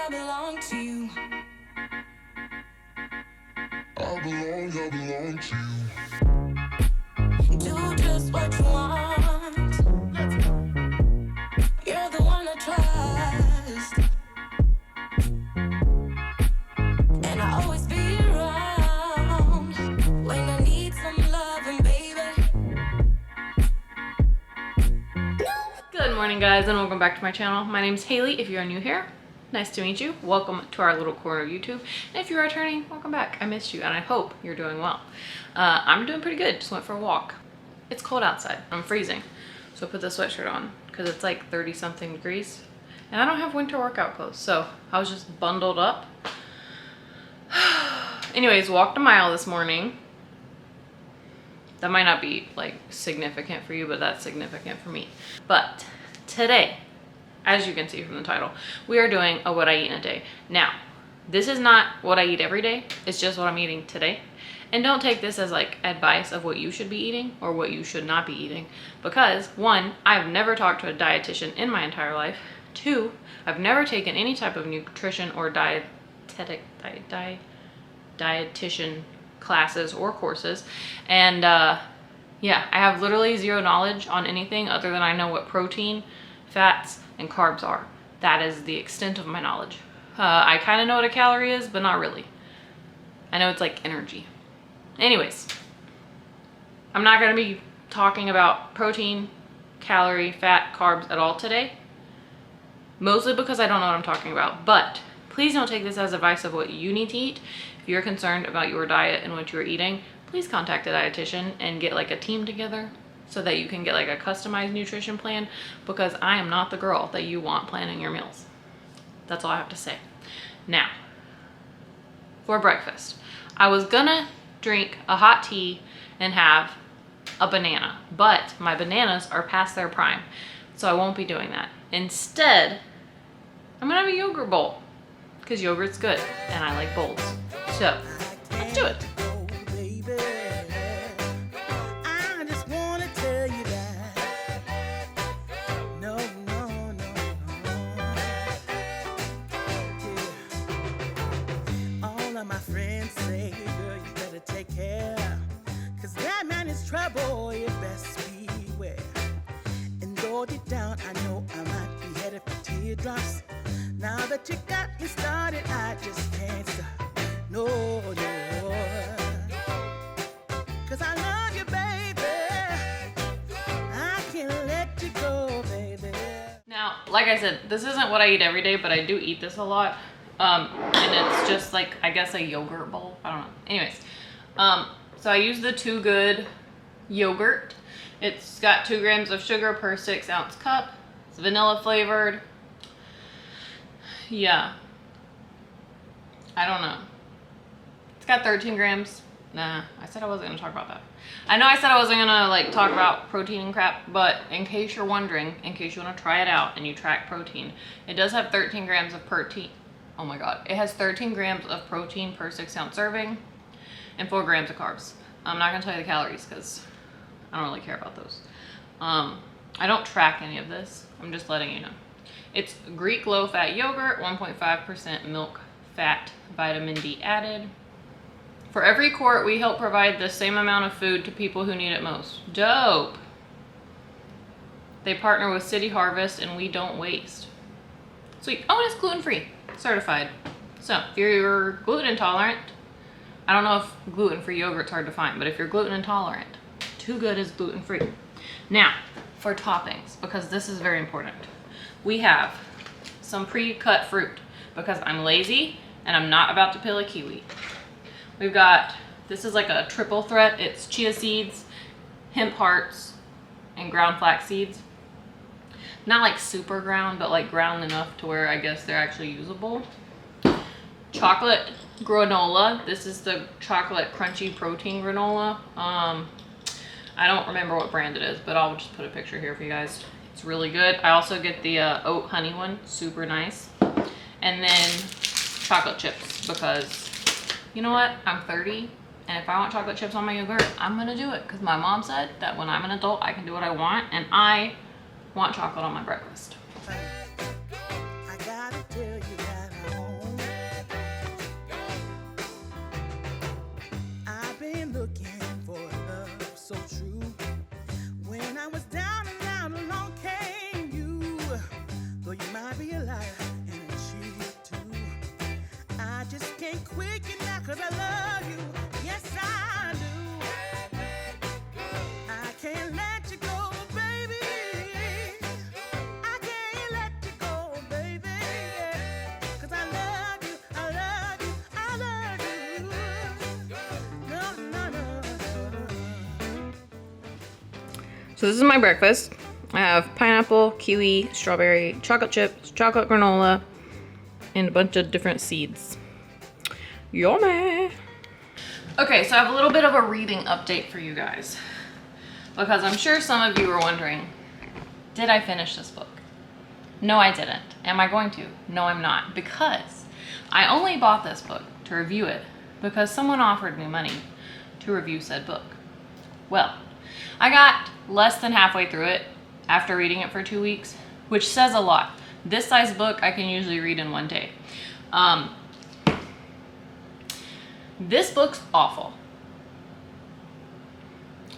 I belong to you. I belong to you. Do just what you want. You're the one I trust. And I always be around when I need some loving, baby. Good morning, guys, and welcome back to my channel. My name's Haley. If you are new here, nice to meet you. Welcome to our little corner of YouTube. And if you're returning, welcome back. I missed you, and I hope you're doing well. I'm doing pretty good. Just went for a walk. It's cold outside. I'm freezing. So I put the sweatshirt on because it's like 30-something degrees. And I don't have winter workout clothes, so I was just bundled up. Anyways, walked a mile this morning. That might not be like significant for you, but that's significant for me. But today, as you can see from the title, we are doing a what I eat in a day. Now, this is not what I eat every day. It's just what I'm eating today. And don't take this as like advice of what you should be eating or what you should not be eating. Because one, I've never talked to a dietitian in my entire life. Two, I've never taken any type of nutrition or dietitian classes or courses. And yeah, I have literally zero knowledge on anything other than I know what protein, fats, and carbs are. That is the extent of my knowledge. I kind of know what a calorie is, but not really. I know it's like energy. Anyways, I'm not going to be talking about protein, calorie, fat, carbs at all today. Mostly because I don't know what I'm talking about. But please don't take this as advice of what you need to eat. If you're concerned about your diet and what you're eating, please contact a dietitian and get like a team together so that you can get like a customized nutrition plan, because I am not the girl that you want planning your meals. That's all I have to say. Now, for breakfast, I was gonna drink a hot tea and have a banana, but my bananas are past their prime, so I won't be doing that. Instead, I'm gonna have a yogurt bowl because yogurt's good and I like bowls. So let's do it. Trouble, you best beware. And go deep down, I know I might be headed for teardrops. Now that you got me started, I just can't stop. No, no. Cause I love you, baby. I can't let you go, baby. Now, like I said, this isn't what I eat every day, but I do eat this a lot. And it's just like, I guess, a yogurt bowl. I don't know. Anyways, so I use the Too Good yogurt. It's got 2 grams of sugar per 6-ounce cup. It's vanilla flavored. Yeah, I don't know. It's got 13 grams. Nah, I said I wasn't gonna talk about that. I know I said I wasn't gonna like talk about protein and crap, but in case you're wondering, in case you want to try it out and you track protein, it does have 13 grams of protein. Oh my god, it has 13 grams of protein per 6-ounce serving and 4 grams of carbs. I'm not gonna tell you the calories because I don't really care about those. I don't track any of this. I'm just letting you know. It's Greek low-fat yogurt, 1.5% milk fat, vitamin D added. For every quart, we help provide the same amount of food to people who need it most. Dope. They partner with City Harvest and we don't waste. Sweet. Oh, and it's gluten-free, certified. So if you're gluten intolerant, I don't know if gluten-free yogurt's hard to find, but if you're gluten intolerant, Too Good is gluten-free. Now, for toppings, because this is very important, we have some pre-cut fruit because I'm lazy and I'm not about to peel a kiwi. We've got, this is like a triple threat. It's chia seeds, hemp hearts, and ground flax seeds. Not like super ground, but like ground enough to where I guess they're actually usable. Chocolate granola. This is the chocolate crunchy protein granola. I don't remember what brand it is, but I'll just put a picture here for you guys. It's really good. I also get the oat honey one, super nice. And then chocolate chips, because you know what? I'm 30, and if I want chocolate chips on my yogurt, I'm gonna do it, because my mom said that when I'm an adult, I can do what I want, and I want chocolate on my breakfast. I gotta tell you that I So this is my breakfast. I have pineapple, kiwi, strawberry, chocolate chips, chocolate granola, and a bunch of different seeds. Yummy! Okay, so I have a little bit of a reading update for you guys. Because I'm sure some of you were wondering, did I finish this book? No, I didn't. Am I going to? No, I'm not. Because I only bought this book to review it because someone offered me money to review said book. Well, I got less than halfway through it after reading it for 2 weeks, which says a lot. This size book I can usually read in 1 day. This book's awful.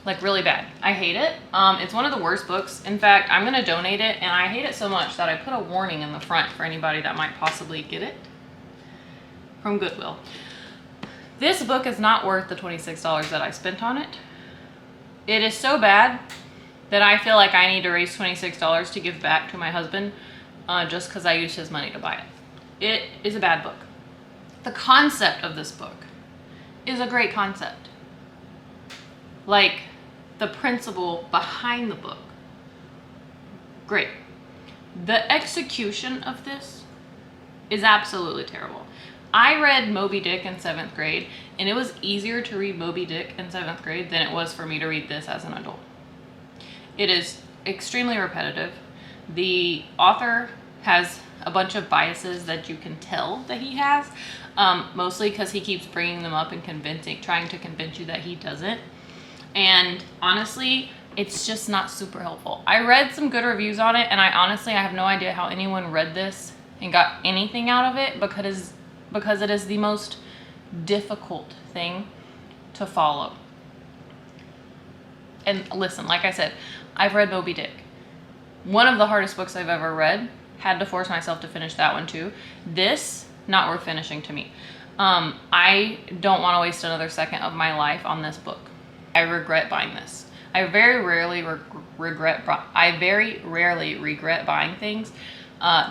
Like really bad. I hate it. It's one of the worst books. In fact, I'm gonna donate it, and I hate it so much that I put a warning in the front for anybody that might possibly get it from Goodwill. This book is not worth the $26 that I spent on it. It is so bad that I feel like I need to raise $26 to give back to my husband just because I used his money to buy it. It is a bad book. The concept of this book is a great concept. Like, the principle behind the book, great. The execution of this is absolutely terrible. I read Moby Dick in 7th grade, and it was easier to read Moby Dick in 7th grade than it was for me to read this as an adult. It is extremely repetitive. The author has a bunch of biases that you can tell that he has, mostly because he keeps bringing them up and trying to convince you that he doesn't. And honestly, it's just not super helpful. I read some good reviews on it, and I have no idea how anyone read this and got anything out of it because it is the most difficult thing to follow. And listen, like I said, I've read Moby Dick. One of the hardest books I've ever read. Had to force myself to finish that one too. This, not worth finishing to me. I don't want to waste another second of my life on this book. I regret buying this. I very rarely regret buying things.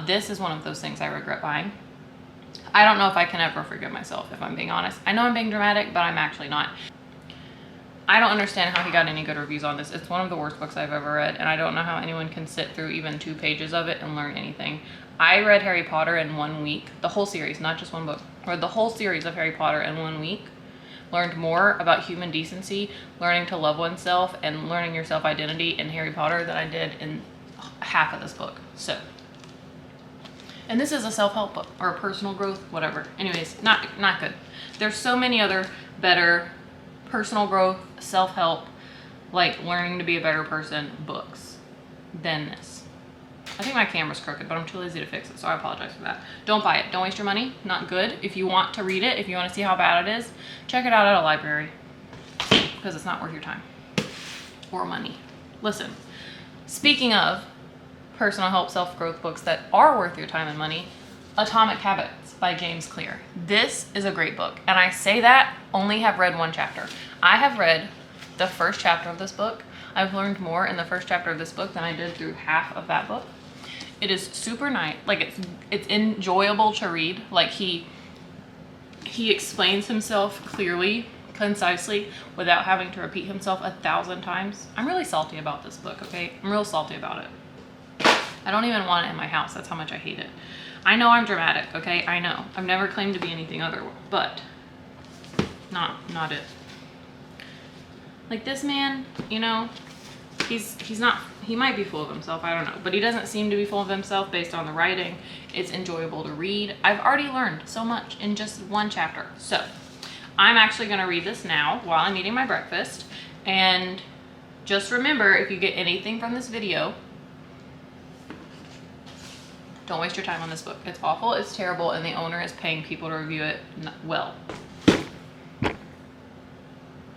This is one of those things I regret buying. I don't know if I can ever forgive myself, if I'm being honest. I know I'm being dramatic, but I'm actually not. I don't understand how he got any good reviews on this. It's one of the worst books I've ever read, and I don't know how anyone can sit through even 2 pages of it and learn anything. I read Harry Potter in 1 week. The whole series, not just one book. I read the whole series of Harry Potter in 1 week. Learned more about human decency, learning to love oneself, and learning your self-identity in Harry Potter than I did in half of this book. So, and this is a self-help book, or a personal growth, whatever. Anyways, not good. There's so many other better personal growth, self-help, like learning to be a better person books than this. I think my camera's crooked, but I'm too lazy to fix it, so I apologize for that. Don't buy it. Don't waste your money. Not good. If you want to read it, if you want to see how bad it is, check it out at a library, because it's not worth your time or money. Listen, speaking of personal help, self-growth books that are worth your time and money, Atomic Habits by James Clear. This is a great book, and I say that only have read 1 chapter. I have read the first chapter of this book. I've learned more in the first chapter of this book than I did through half of that book. It is super nice. Like, it's enjoyable to read. Like, he explains himself clearly, concisely, without having to repeat himself 1,000 times. I'm really salty about this book, okay? I'm real salty about it. I don't even want it in my house. That's how much I hate it. I know I'm dramatic, okay? I know. I've never claimed to be anything other, but not it. Like, this man, you know, he's not, he might be full of himself, I don't know, but he doesn't seem to be full of himself based on the writing. It's enjoyable to read. I've already learned so much in just 1 chapter. So I'm actually going to read this now while I'm eating my breakfast. And just remember, if you get anything from this video, don't waste your time on this book. It's awful, it's terrible, and the owner is paying people to review it well.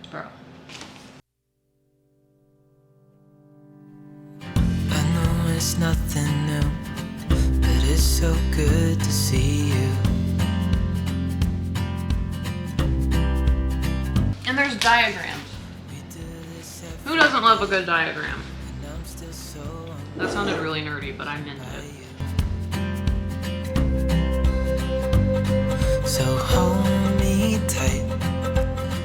Bro. It's nothing new, but it's so good to see you. And there's diagrams. Who doesn't love a good diagram? That sounded really nerdy, but I meant it. So hold me tight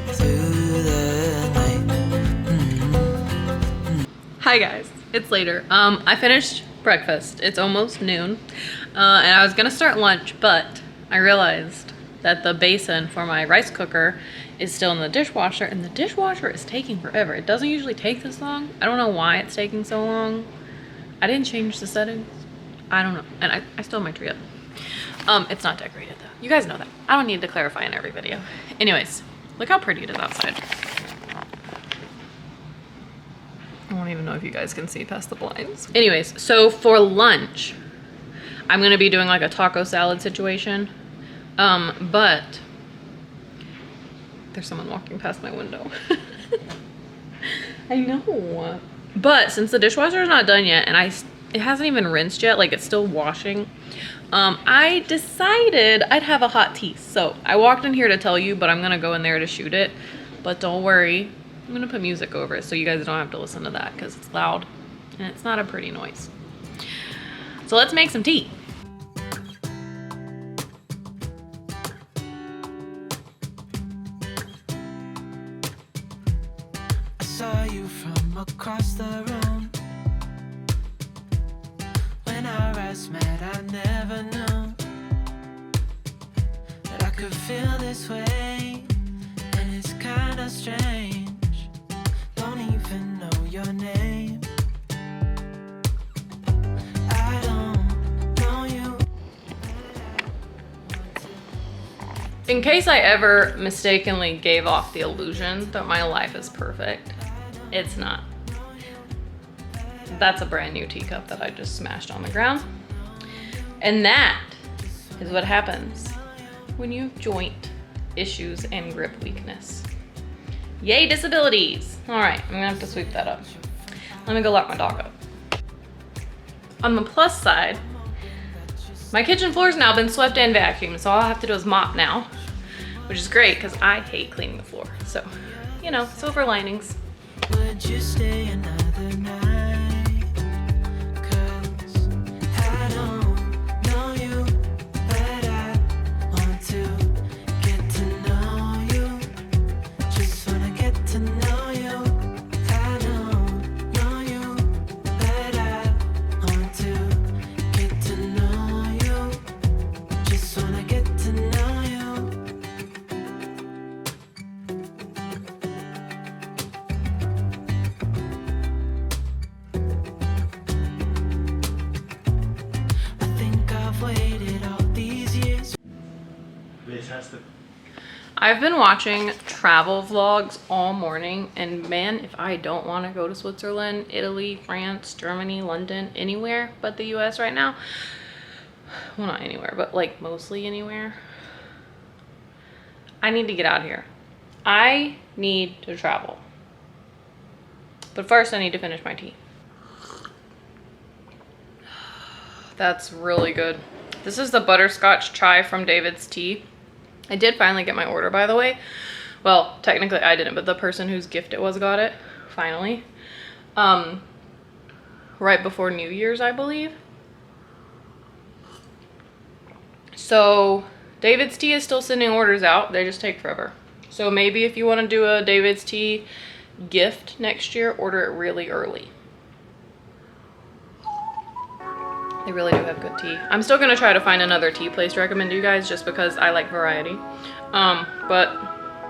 through the night. Hi guys, it's later. I finished breakfast. It's almost noon. And I was gonna start lunch, but I realized that the basin for my rice cooker is still in the dishwasher, and the dishwasher is taking forever. It doesn't usually take this long. I don't know why it's taking so long. I didn't change the settings. I don't know. And I still have my tree up. It's not decorated though. You guys know that. I don't need to clarify in every video. Anyways, look how pretty it is outside. I don't even know if you guys can see past the blinds. Anyways, so for lunch, I'm gonna be doing like a taco salad situation. But there's someone walking past my window. I know. But since the dishwasher is not done yet and it hasn't even rinsed yet, like it's still washing, I decided I'd have a hot tea. So I walked in here to tell you, but I'm gonna go in there to shoot it. But don't worry, I'm gonna put music over it so you guys don't have to listen to that because it's loud and it's not a pretty noise. So let's make some tea. I saw you from across the room. When our eyes met, I never knew that I could feel this way, and it's kinda strange. Don't even know your name. I don't know you. In case I ever mistakenly gave off the illusion that my life is perfect, it's not. That's a brand new teacup that I just smashed on the ground. And that is what happens when you have joint issues and grip weakness. Yay, disabilities. All right, I'm gonna have to sweep that up. Let me go lock my dog up. On the plus side, my kitchen floor's now been swept and vacuumed, so all I have to do is mop now, which is great because I hate cleaning the floor. So, you know, silver linings. Would you stay another night? 'Cause I don't know you, but I want to get to know you. Just wanna get to know you. I don't know you, but I want to get to know you. Just wanna get to know you. I think I've waited all these years. I've been watching travel vlogs all morning, and man, if I don't want to go to Switzerland, Italy, France, Germany, London, anywhere but the US right now, well, not anywhere, but like mostly anywhere, I need to get out of here. I need to travel. But first I need to finish my tea. That's really good. This is the butterscotch chai from David's Tea. I did finally get my order, by the way. Well, technically I didn't, but the person whose gift it was got it, finally. Right before New Year's, I believe. So David's Tea is still sending orders out. They just take forever. So maybe if you want to do a David's Tea gift next year, order it really early. They really do have good tea. I'm still gonna try to find another tea place to recommend to you guys just because I like variety. But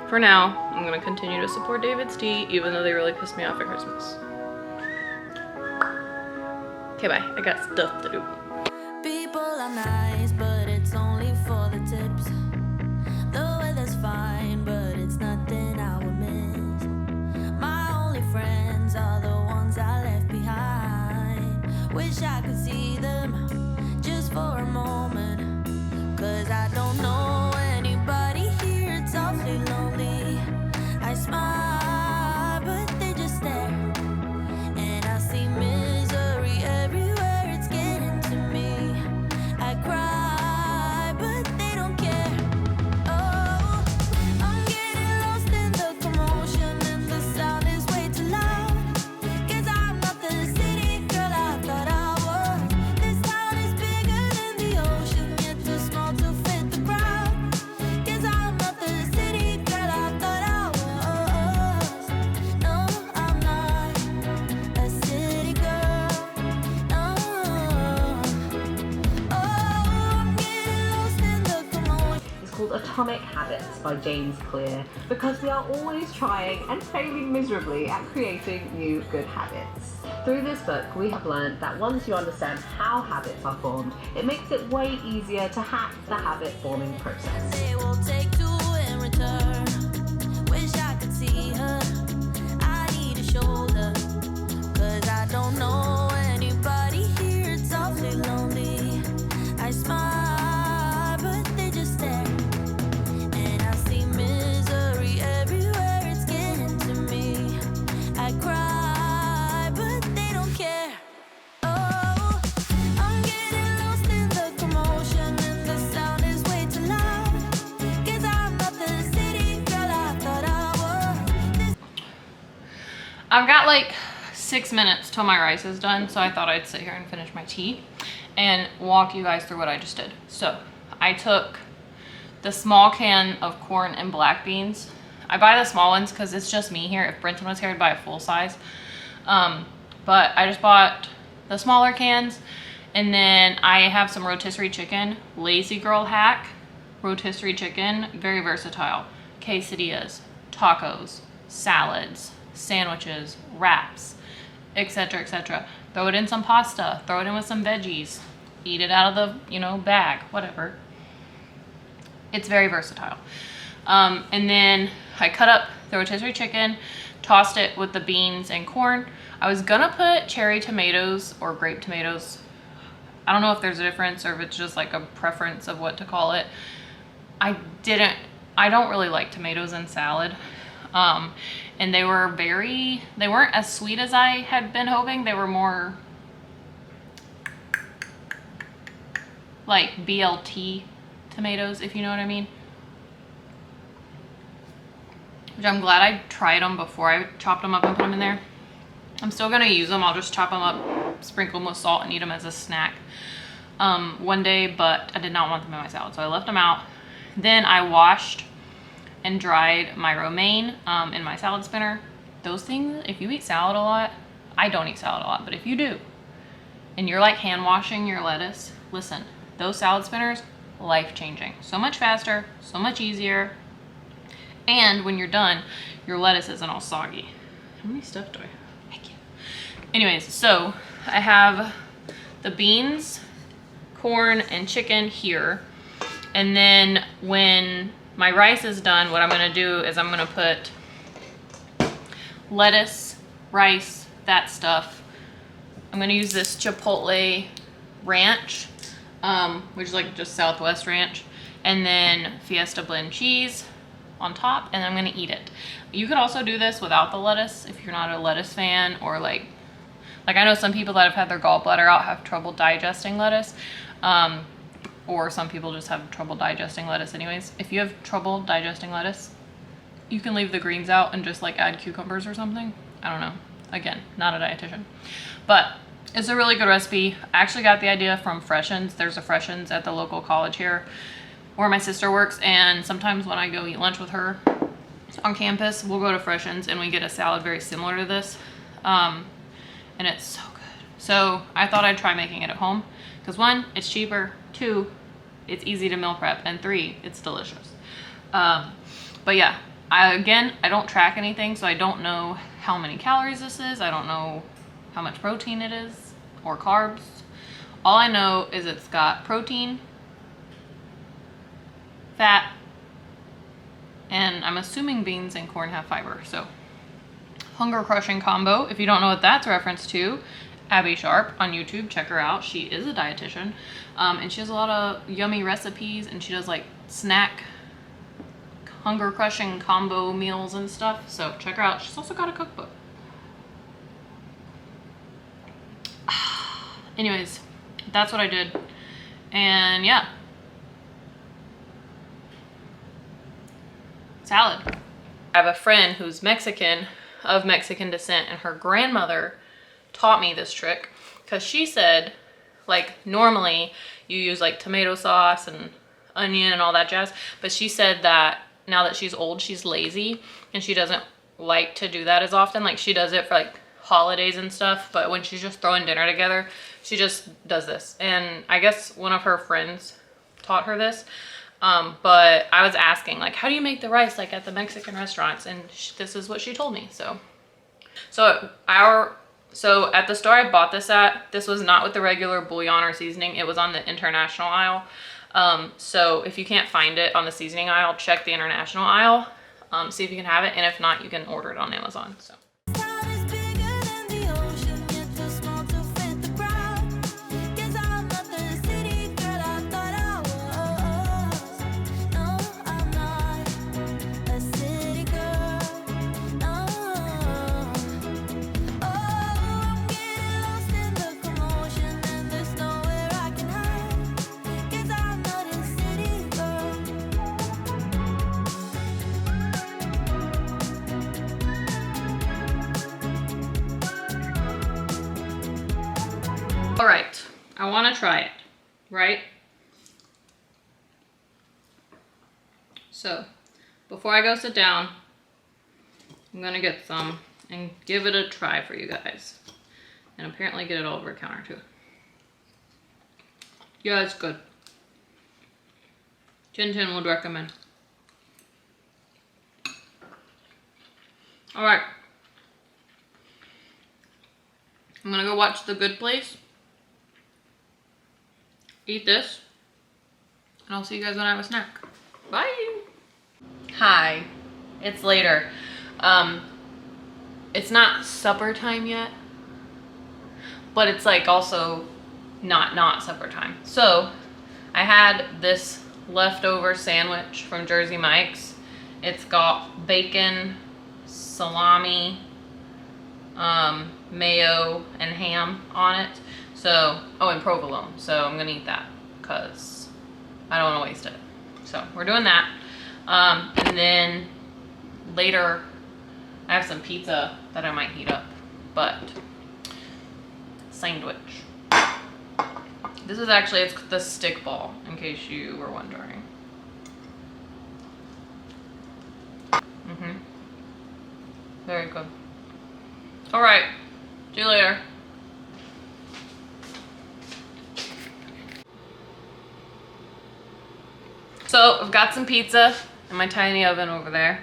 for now, I'm gonna continue to support David's Tea even though they really pissed me off at Christmas. Okay, bye. I got stuff to do. People are nice, but it's only for the tips. The weather's fine, but it's nothing I would miss. My only friends are the ones I left behind. Wish I could see them just for a moment. 'Cause I don't know anybody here, it's awfully lonely. I smile, but they just stare. And I see misery everywhere, it's getting to me. I cry. Atomic Habits by James Clear, because we are always trying and failing miserably at creating new good habits. Through this book, we have learned that once you understand how habits are formed, it makes it way easier to hack the habit forming process. They will take two in return. Wish I could see her. I need a shoulder. 'Cause I don't know anybody here. It's awfully lonely. I smile, but they just stare. And I see misery everywhere. It's getting to me. I cry, but they don't care. Oh, I'm getting lost in the commotion, and the sound is way too loud. 'Cause I'm not the city girl I thought I was. I've got like 6 minutes till my rice is done, so I thought I'd sit here and finish my tea and walk you guys through what I just did. So I took the small can of corn and black beans. I buy the small ones because it's just me here. If Brenton was here, I'd buy a full size. But I just bought the smaller cans. And then I have some rotisserie chicken. Lazy girl hack. Rotisserie chicken, very versatile. Quesadillas, tacos, salads, sandwiches, wraps, etc., etc. Throw it in some pasta, throw it in with some veggies, eat it out of the, bag, whatever. It's very versatile. And then I cut up the rotisserie chicken, tossed it with the beans and corn. I was gonna put cherry tomatoes or grape tomatoes. I don't know if there's a difference or if it's just like a preference of what to call it. I don't really like tomatoes in salad. And they weren't as sweet as I had been hoping. They were more like BLT tomatoes, if you know what I mean. Which I'm glad I tried them before I chopped them up and put them in there. I'm still gonna use them. I'll just chop them up, sprinkle them with salt, and eat them as a snack one day, but I did not want them in my salad, so I left them out. Then I washed and dried my romaine in my salad spinner. Those things, if you eat salad a lot, I don't eat salad a lot, but if you do, and you're like hand washing your lettuce, listen, those salad spinners, life-changing. So much faster, so much easier, and when you're done, your lettuce isn't all soggy. How many stuff do I have? Thank you. Anyways, so I have the beans, corn, and chicken here, and then when my rice is done, what I'm gonna do is I'm gonna put lettuce, rice, that stuff. I'm gonna use this Chipotle ranch, which is like just Southwest ranch, and then Fiesta blend cheese on top, and I'm gonna eat it. You could also do this without the lettuce if you're not a lettuce fan, or like I know some people that have had their gallbladder out have trouble digesting lettuce. Or some people just have trouble digesting lettuce anyways. If you have trouble digesting lettuce, you can leave the greens out and just like add cucumbers or something. I don't know. Again, not a dietitian. But it's a really good recipe. I actually got the idea from Freshens. There's a Freshens at the local college here where my sister works, and sometimes when I go eat lunch with her on campus, we'll go to Freshens and we get a salad very similar to this. And it's so good. So I thought I'd try making it at home because 1, it's cheaper, 2, it's easy to meal prep, and 3, it's delicious. But yeah, I don't track anything, so I don't know how many calories this is. I don't know how much protein it is or carbs. All I know is it's got protein, fat, and I'm assuming beans and corn have fiber. So hunger crushing combo. If you don't know what that's a reference to, Abby Sharp on YouTube, check her out. She is a dietitian, and she has a lot of yummy recipes, and she does like snack hunger crushing combo meals and stuff. So check her out. She's also got a cookbook. Anyways, that's what I did, and yeah, salad. I have a friend who's Mexican, of Mexican descent, and her grandmother taught me this trick because she said, like, normally you use like tomato sauce and onion and all that jazz, but she said that now that she's old, she's lazy and she doesn't like to do that as often. Like, she does it for like holidays and stuff, but when she's just throwing dinner together, she just does this. And I guess one of her friends taught her this. But I was asking, like, how do you make the rice like at the Mexican restaurants? And this is what she told me. So at the store I bought this at, this was not with the regular bouillon or seasoning. It was on the international aisle. So if you can't find it on the seasoning aisle, check the international aisle, see if you can have it. And if not, you can order it on Amazon. So. Town is bigger than the ocean, yet too small to fit the crowd. Guess I'm not the city girl I thought I was. No, I'm not a city girl. No. Oh, I'm getting lost in the commotion, and there's nowhere I can hide. Guess I'm not a city girl. All right, I want to try it, right? So, before I go sit down, I'm gonna get some and give it a try for you guys. And apparently get it all over the counter too. Yeah, it's good. 10/10 would recommend. All right. I'm gonna go watch The Good Place. Eat this, and I'll see you guys when I have a snack. Bye. Hi, it's later. It's not supper time yet, but it's like also not supper time. So I had this leftover sandwich from Jersey Mike's. It's got bacon, salami, mayo, and ham on it. So, oh, and provolone. So I'm gonna eat that because I don't want to waste it. So we're doing that. And then later I have some pizza that I might heat up, but sandwich. This is actually, it's the stick ball, in case you were wondering. Very good. All right, see you later. So I've got some pizza in my tiny oven over there.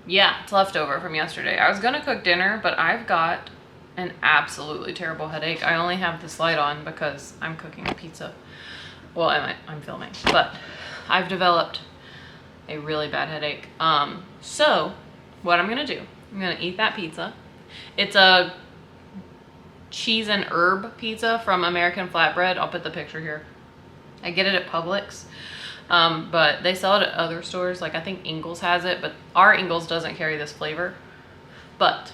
Yeah, it's leftover from yesterday. I was gonna cook dinner, but I've got an absolutely terrible headache. I only have this light on because I'm cooking pizza. Well, I'm filming, but I've developed a really bad headache. So what I'm gonna do, I'm gonna eat that pizza. It's a cheese and herb pizza from American Flatbread. I'll put the picture here. I get it at Publix, but they sell it at other stores. Like I think Ingles has it, but our Ingles doesn't carry this flavor. But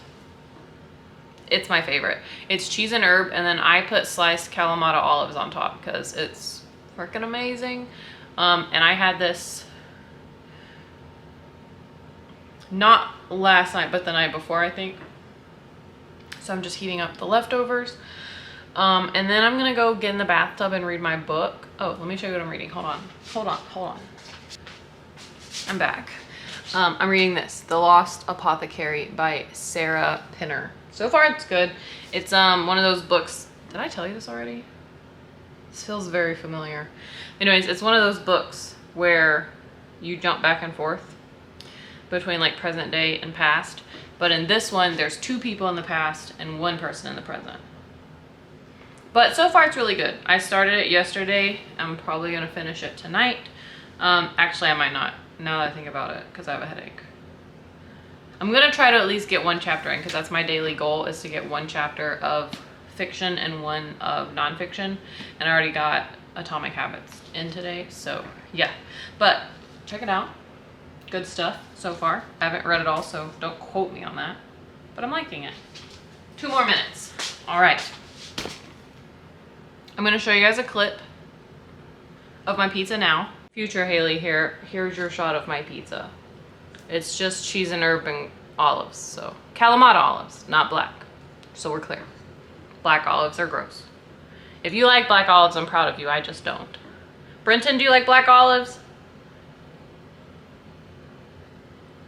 it's my favorite. It's cheese and herb, and then I put sliced Kalamata olives on top because it's freaking amazing. And I had this not last night, but the night before, I think. So I'm just heating up the leftovers. And then I'm gonna go get in the bathtub and read my book. Oh, let me show you what I'm reading. Hold on. I'm back. I'm reading this, The Lost Apothecary by Sarah Pinner. So far it's good. It's one of those books. Did I tell you this already? This feels very familiar. Anyways, it's one of those books where you jump back and forth between like present day and past. But in this one, there's 2 people in the past and 1 person in the present. But so far it's really good. I started it yesterday. I'm probably gonna finish it tonight. Actually, I might not, now that I think about it, because I have a headache. I'm gonna try to at least get 1 chapter in, because that's my daily goal, is to get 1 chapter of fiction and 1 of nonfiction. And I already got Atomic Habits in today, so yeah. But check it out. Good stuff so far. I haven't read it all, so don't quote me on that. But I'm liking it. 2 more minutes. All right. I'm gonna show you guys a clip of my pizza now. Future Haley here. Here's your shot of my pizza. It's just cheese and herb and olives. So Kalamata olives, not black. So we're clear. Black olives are gross. If you like black olives, I'm proud of you. I just don't. Brenton, do you like black olives?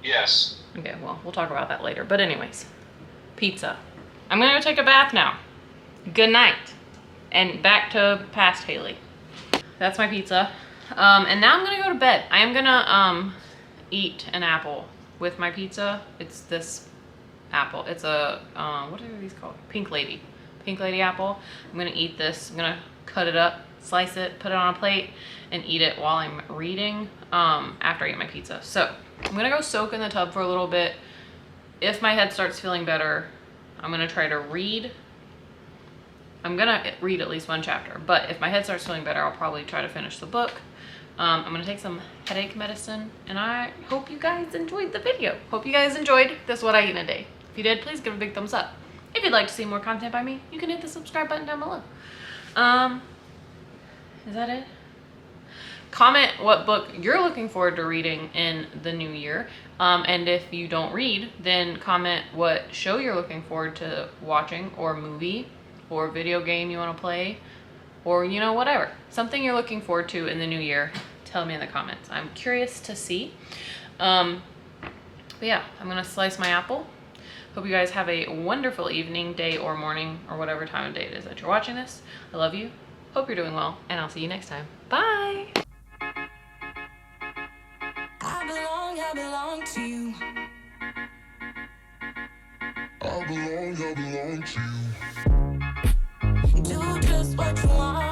Yes. Okay, well, we'll talk about that later. But anyways, pizza. I'm gonna go take a bath now. Good night. And back to past Haley. that's my pizza. And now I'm gonna go to bed. I am gonna eat an apple with my pizza. It's this apple. It's a what are these called? Pink Lady apple. I'm gonna eat this. I'm gonna cut it up, slice it, put it on a plate, and eat it while I'm reading after I eat my pizza. So I'm gonna go soak in the tub for a little bit. If my head starts feeling better, I'm gonna try to read. I'm gonna read at least one chapter, but if my head starts feeling better, I'll probably try to finish the book. I'm gonna take some headache medicine, and I hope you guys enjoyed the video. Hope you guys enjoyed this What I Eat in a Day. If you did, please give a big thumbs up. If you'd like to see more content by me, you can hit the subscribe button down below. Is that it? Comment what book you're looking forward to reading in the new year. And if you don't read, then comment what show you're looking forward to watching, or movie, or video game you want to play, or, you know, whatever. Something you're looking forward to in the new year. Tell me in the comments. I'm curious to see. But yeah, I'm going to slice my apple. Hope you guys have a wonderful evening, day, or morning, or whatever time of day it is that you're watching this. I love you. Hope you're doing well, and I'll see you next time. Bye! I belong to you. I belong to you. Do just what you want.